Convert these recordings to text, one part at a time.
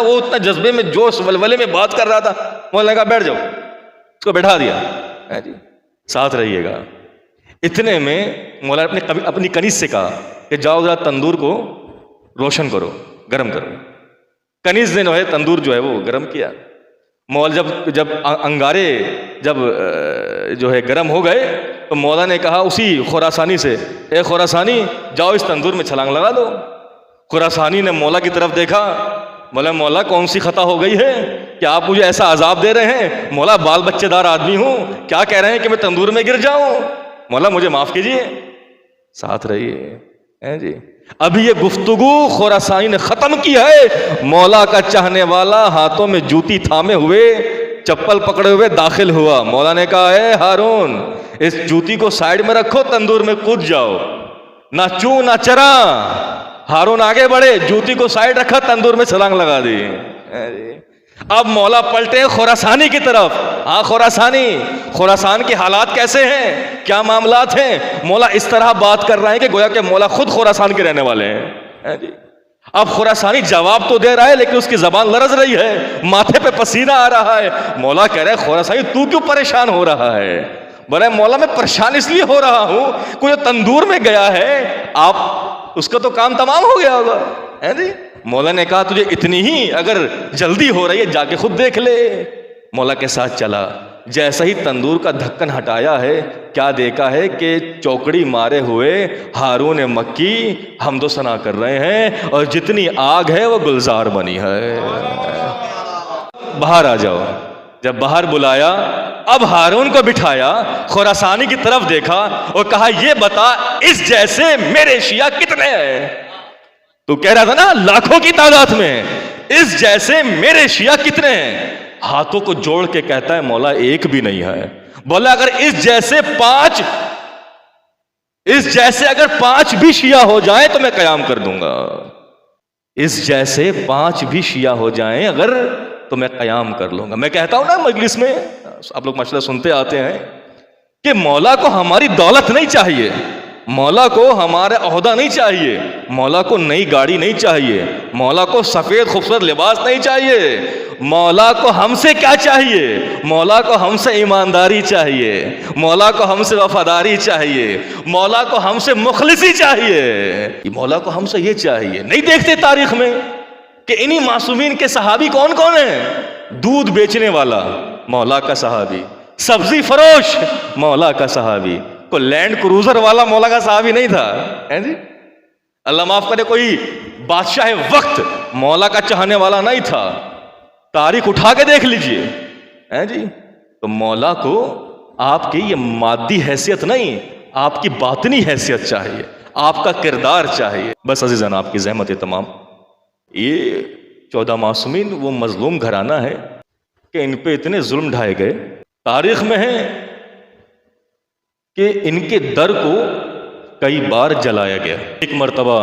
وہ اتنا جذبے میں جوش ولولے میں بات کر رہا تھا، مولانا نے کہا بیٹھ جاؤ، اس کو بیٹھا دیا، جی ساتھ رہیے گا۔ اتنے میں مولانا نے اپنی کنیز سے کہا کہ جاؤ ذرا تندور کو روشن کرو، گرم کرو۔ کنیز نے جو ہے تندور جو ہے وہ گرم کیا۔ مولا جب انگارے جب جو ہے گرم ہو گئے تو مولا نے کہا اسی خراسانی سے، اے خراسانی جاؤ اس تندور میں چھلانگ لگا دو۔ خراسانی نے مولا کی طرف دیکھا، بولا مولا کون سی خطا ہو گئی ہے کہ آپ مجھے ایسا عذاب دے رہے ہیں؟ مولا بال بچے دار آدمی ہوں، کیا کہہ رہے ہیں کہ میں تندور میں گر جاؤں؟ مولا مجھے معاف کیجیے، ساتھ رہیے جی۔ ابھی یہ گفتگو خراسانی نے ختم کی ہے، مولا کا چاہنے والا ہاتھوں میں جوتی تھامے ہوئے چپل پکڑے ہوئے داخل ہوا۔ مولا نے کہا اے ہارون اس جوتی کو سائیڈ میں رکھو، تندور میں کود جاؤ، نہ چوں نہ چرا۔ ہارون آگے بڑھے، جوتی کو سائیڈ رکھا، تندور میں چھلانگ لگا دی۔ اب مولا پلٹے خراسانی کی طرف۔ ہاں خراسان کے حالات کیسے ہیں، کیا معاملات ہیں؟ مولا اس طرح بات کر رہے ہیں کہ گویا کہ مولا خود خراسان کے رہنے والے ہیں۔ اب خراسانی جواب تو دے رہا ہے لیکن اس کی زبان لرز رہی ہے، ماتھے پہ پسینہ آ رہا ہے۔ مولا کہہ رہے خراسانی تو کیوں پریشان ہو رہا ہے؟ بولے مولا میں پریشان اس لیے ہو رہا ہوں کوئی تندور میں گیا ہے، آپ اس کا تو کام تمام ہو گیا ہوگا، ہے جی۔ مولا نے کہا تجھے اتنی ہی اگر جلدی ہو رہی ہے جا کے خود دیکھ لے۔ مولا کے ساتھ چلا، جیسا ہی تندور کا ڈھکن ہٹایا ہے کیا دیکھا ہے کہ چوکڑی مارے ہوئے ہارون مکی حمد و ثنا کر رہے ہیں اور جتنی آگ ہے وہ گلزار بنی ہے۔ باہر آ جاؤ۔ جب باہر بلایا اب ہارون کو بٹھایا، خراسانی کی طرف دیکھا اور کہا یہ بتا اس جیسے میرے شیعہ کتنے ہیں؟ تو کہہ رہا تھا نا لاکھوں کی تعداد میں، اس جیسے میرے شیعہ کتنے ہیں؟ ہاتھوں کو جوڑ کے کہتا ہے مولا ایک بھی نہیں ہے۔ بولا اگر اس جیسے اگر پانچ بھی شیعہ ہو جائیں تو میں قیام کر دوں گا۔ اس جیسے 5 بھی شیعہ ہو جائیں اگر تو میں قیام کر لوں گا۔ میں کہتا ہوں نا مجلس میں، آپ لوگ ماشاءاللہ سنتے آتے ہیں کہ مولا کو ہماری دولت نہیں چاہیے، مولا کو ہمارا عہدہ نہیں چاہیے، مولا کو نئی گاڑی نہیں چاہیے، مولا کو سفید خوبصورت لباس نہیں چاہیے۔ مولا کو ہم سے کیا چاہیے؟ مولا کو ہم سے ایمانداری چاہیے، مولا کو ہم سے وفاداری چاہیے، مولا کو ہم سے مخلصی چاہیے، مولا کو ہم سے یہ چاہیے۔ نہیں دیکھتے تاریخ میں کہ انہی معصومین کے صحابی کون کون ہیں؟ دودھ بیچنے والا مولا کا صحابی، سبزی فروش مولا کا صحابی، کوئی لینڈ کروزر والا مولا کا صحابی نہیں تھا، ہے جی۔ اللہ معاف کرے کوئی بادشاہ وقت مولا کا چاہنے والا نہیں تھا۔ تاریخ اٹھا کے دیکھ لیجئے، ہے جی۔ تو مولا کو آپ کی یہ مادی حیثیت نہیں، آپ کی باطنی حیثیت چاہیے، آپ کا کردار چاہیے۔ بس عزیزان آپ کی زحمت تمام، یہ 14 معصومین وہ مظلوم گھرانہ ہے کہ ان پہ اتنے ظلم ڈھائے گئے۔ تاریخ میں ہے کہ ان کے در کو کئی بار جلایا گیا۔ ایک مرتبہ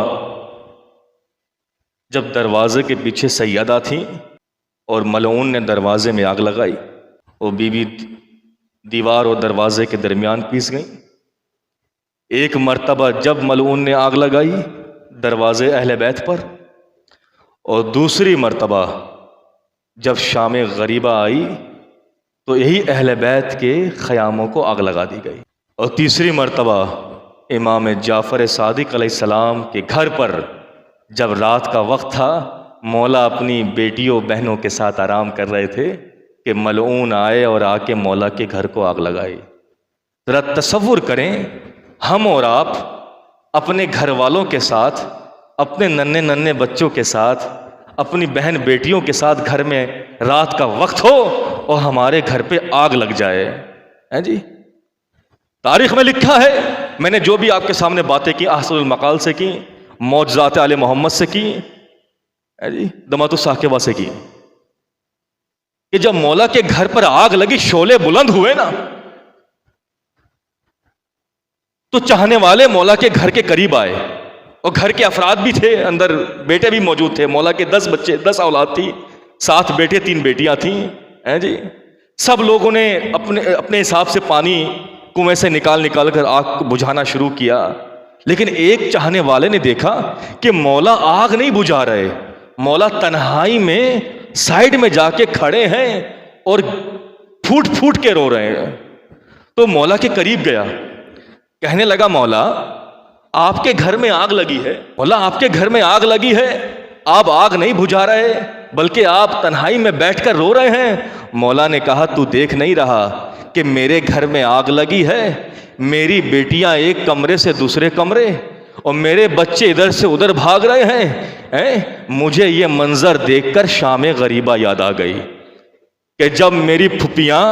جب دروازے کے پیچھے سیدہ تھیں اور ملعون نے دروازے میں آگ لگائی، وہ بی بی دیوار اور دروازے کے درمیان پیس گئیں۔ ایک مرتبہ جب ملعون نے آگ لگائی دروازے اہل بیت پر، اور دوسری مرتبہ جب شام غریبہ آئی تو یہی اہل بیت کے خیاموں کو آگ لگا دی گئی، اور تیسری مرتبہ امام جعفر صادق علیہ السلام کے گھر پر جب رات کا وقت تھا، مولا اپنی بیٹیوں بہنوں کے ساتھ آرام کر رہے تھے کہ ملعون آئے اور آ کے مولا کے گھر کو آگ لگائی۔ ذرا تصور کریں ہم اور آپ اپنے گھر والوں کے ساتھ، اپنے ننھے ننھے بچوں کے ساتھ، اپنی بہن بیٹیوں کے ساتھ گھر میں رات کا وقت ہو اور ہمارے گھر پہ آگ لگ جائے، ہیں جی۔ تاریخ میں لکھا ہے، میں نے جو بھی آپ کے سامنے باتیں کی احسن المقال سے کی، معجزات آل محمد سے کی، جی دمات الثاقبہ سے کی، کہ جب مولا کے گھر پر آگ لگی شعلے بلند ہوئے نا، تو چاہنے والے مولا کے گھر کے قریب آئے، اور گھر کے افراد بھی تھے، اندر بیٹے بھی موجود تھے، مولا کے 10 بچے، 10 اولاد تھی، 7 بیٹے 3 بیٹیاں تھیں، ہیں جی۔ سب لوگوں نے اپنے حساب سے پانی کنویں سے نکال کر آگ کو بجھانا شروع کیا، لیکن ایک چاہنے والے نے دیکھا کہ مولا آگ نہیں بجھا رہے، مولا تنہائی میں سائیڈ میں جا کے کھڑے ہیں اور پھوٹ پھوٹ کے رو رہے ہیں۔ تو مولا کے قریب گیا، کہنے لگا مولا آپ کے گھر میں آگ لگی ہے، مولا آپ کے گھر میں آگ لگی ہے، آپ آگ نہیں بجھا رہے بلکہ آپ تنہائی میں بیٹھ کر رو رہے ہیں۔ مولا نے کہا تو دیکھ نہیں رہا کہ میرے گھر میں آگ لگی ہے، میری بیٹیاں ایک کمرے سے دوسرے کمرے اور میرے بچے ادھر سے ادھر بھاگ رہے ہیں۔ مجھے یہ منظر دیکھ کر شام غریبہ یاد آ گئی کہ جب میری پھپھیاں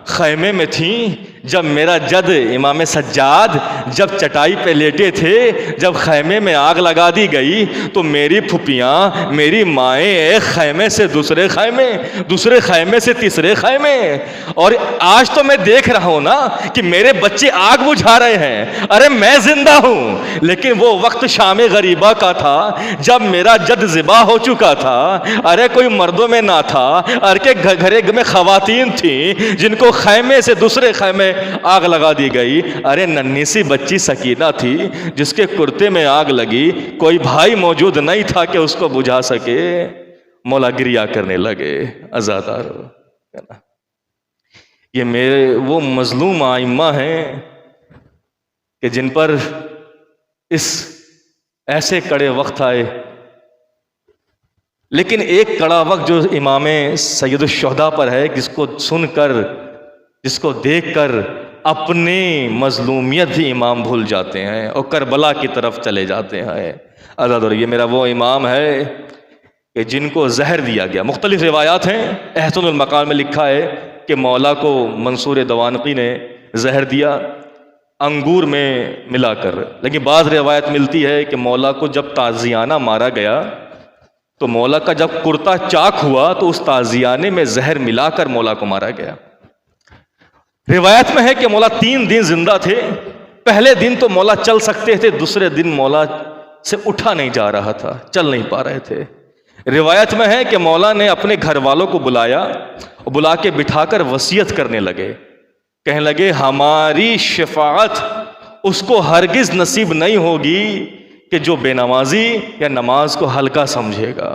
خیمے میں تھیں، جب میرا جد امام سجاد جب چٹائی پہ لیٹے تھے، جب خیمے میں آگ لگا دی گئی تو میری پھپھیاں، میری مائیں ایک خیمے سے دوسرے خیمے، دوسرے خیمے سے تیسرے خیمے، اور آج تو میں دیکھ رہا ہوں نا کہ میرے بچے آگ بجھا رہے ہیں۔ ارے میں زندہ ہوں، لیکن وہ وقت شام غریبہ کا تھا جب میرا جد ذبح ہو چکا تھا۔ ارے کوئی مردوں میں نہ تھا، ارے گھر میں خواتین تھیں جن کو خیمے سے دوسرے خیمے آگ لگا دی گئی۔ ارے ننھی سی بچی سکینہ تھی جس کے کرتے میں آگ لگی، کوئی بھائی موجود نہیں تھا کہ اس کو بجھا سکے۔ مولا گریا کرنے لگے، عزادارو، یہ میرے وہ مظلوم آئمہ ہیں کہ جن پر اس ایسے کڑے وقت آئے، لیکن ایک کڑا وقت جو امام سید الشہداء پر ہے، جس کو سن کر، جس کو دیکھ کر اپنی مظلومیت بھی امام بھول جاتے ہیں اور کربلا کی طرف چلے جاتے ہیں۔ عزادارو، یہ میرا وہ امام ہے کہ جن کو زہر دیا گیا۔ مختلف روایات ہیں، احسن المقال میں لکھا ہے کہ مولا کو منصور دوانقی نے زہر دیا انگور میں ملا کر، لیکن بعض روایت ملتی ہے کہ مولا کو جب تازیانہ مارا گیا تو مولا کا جب کرتا چاک ہوا تو اس تازیانے میں زہر ملا کر مولا کو مارا گیا۔ روایت میں ہے کہ مولا 3 دن زندہ تھے، پہلے دن تو مولا چل سکتے تھے، دوسرے دن مولا سے اٹھا نہیں جا رہا تھا، چل نہیں پا رہے تھے۔ روایت میں ہے کہ مولا نے اپنے گھر والوں کو بلایا اور بلا کے بٹھا کر وصیت کرنے لگے، کہنے لگے ہماری شفاعت اس کو ہرگز نصیب نہیں ہوگی کہ جو بے نمازی یا نماز کو ہلکا سمجھے گا۔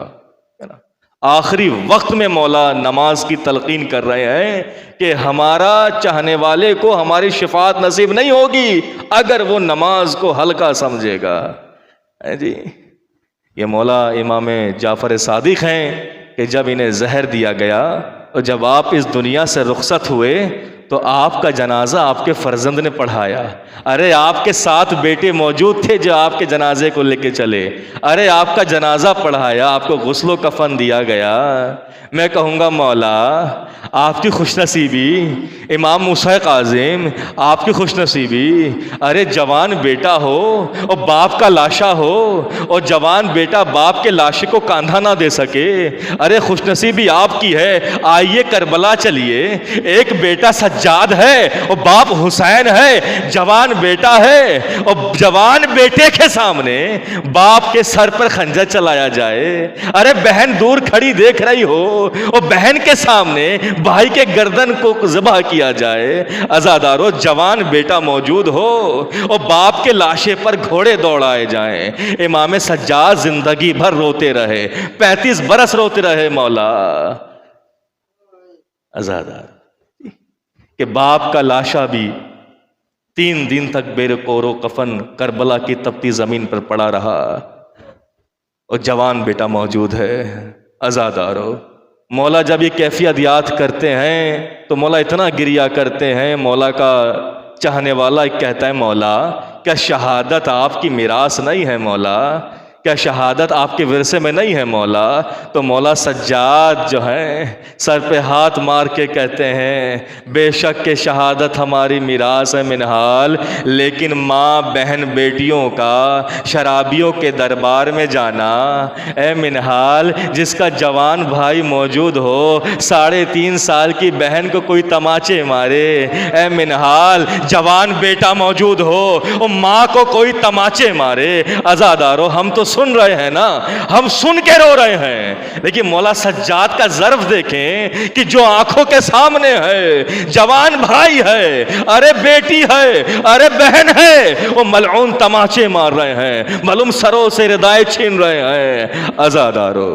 آخری وقت میں مولا نماز کی تلقین کر رہے ہیں کہ ہمارا چاہنے والے کو ہماری شفاعت نصیب نہیں ہوگی اگر وہ نماز کو ہلکا سمجھے گا۔ جی یہ مولا امام جعفر صادق ہیں کہ جب انہیں زہر دیا گیا اور جب آپ اس دنیا سے رخصت ہوئے تو آپ کا جنازہ آپ کے فرزند نے پڑھایا۔ ارے آپ کے 7 بیٹے موجود تھے جو آپ کے جنازے کو لے کے چلے، ارے آپ کا جنازہ پڑھایا، آپ کو غسل و کفن دیا گیا۔ میں کہوں گا مولا آپ کی خوش نصیبی، امام موسیٰ کاظم آپ کی خوش نصیبی، ارے جوان بیٹا ہو اور باپ کا لاشا ہو اور جوان بیٹا باپ کے لاشے کو کاندھا نہ دے سکے، ارے خوش نصیبی آپ کی ہے۔ آئیے کربلا چلیے، ایک بیٹا سجاد ہے اور باپ حسین ہے، جوان بیٹا ہے اور جوان بیٹے کے سامنے باپ کے سر پر خنجر چلایا جائے۔ ارے بہن دور کھڑی دیکھ رہی ہو اور بہن کے سامنے بھائی کے گردن کو ذبح کیا جائے۔ عزادارو، جوان بیٹا موجود ہو اور باپ کے لاشے پر گھوڑے دوڑائے جائیں۔ امام سجاد زندگی بھر روتے رہے، 35 برس روتے رہے مولا۔ عزادار کہ باپ کا لاشا بھی 3 دن تک بے قور و کفن کربلا کی تپتی زمین پر پڑا رہا اور جوان بیٹا موجود ہے۔ عزادارو، مولا جب یہ کیفیت یاد کرتے ہیں تو مولا اتنا گریا کرتے ہیں۔ مولا کا چاہنے والا کہتا ہے مولا کیا شہادت آپ کی میراث نہیں ہے مولا؟ کیا شہادت آپ کے ورثے میں نہیں ہے مولا؟ تو مولا سجاد جو ہیں سر پہ ہاتھ مار کے کہتے ہیں بے شک کہ شہادت ہماری میراث ہے منہال، لیکن ماں بہن بیٹیوں کا شرابیوں کے دربار میں جانا اے منہال، جس کا جوان بھائی موجود ہو 3.5 سال کی بہن کو کوئی تماچے مارے، اے منہال جوان بیٹا موجود ہو اور ماں کو کوئی تماچے مارے۔ عزادارو، ہم تو سن رہے ہیں نا, ہم سن کے رو رہے ہیں, لیکن مولا سجاد کا ظرف دیکھیں کہ جو آنکھوں کے سامنے ہے, جوان بھائی ہے, ارے بیٹی ہے, ارے بہن ہے, وہ ملعون تماچے مار رہے ہیں, معلوم سروں سے ردائیں چھین رہے ہیں. عزادارو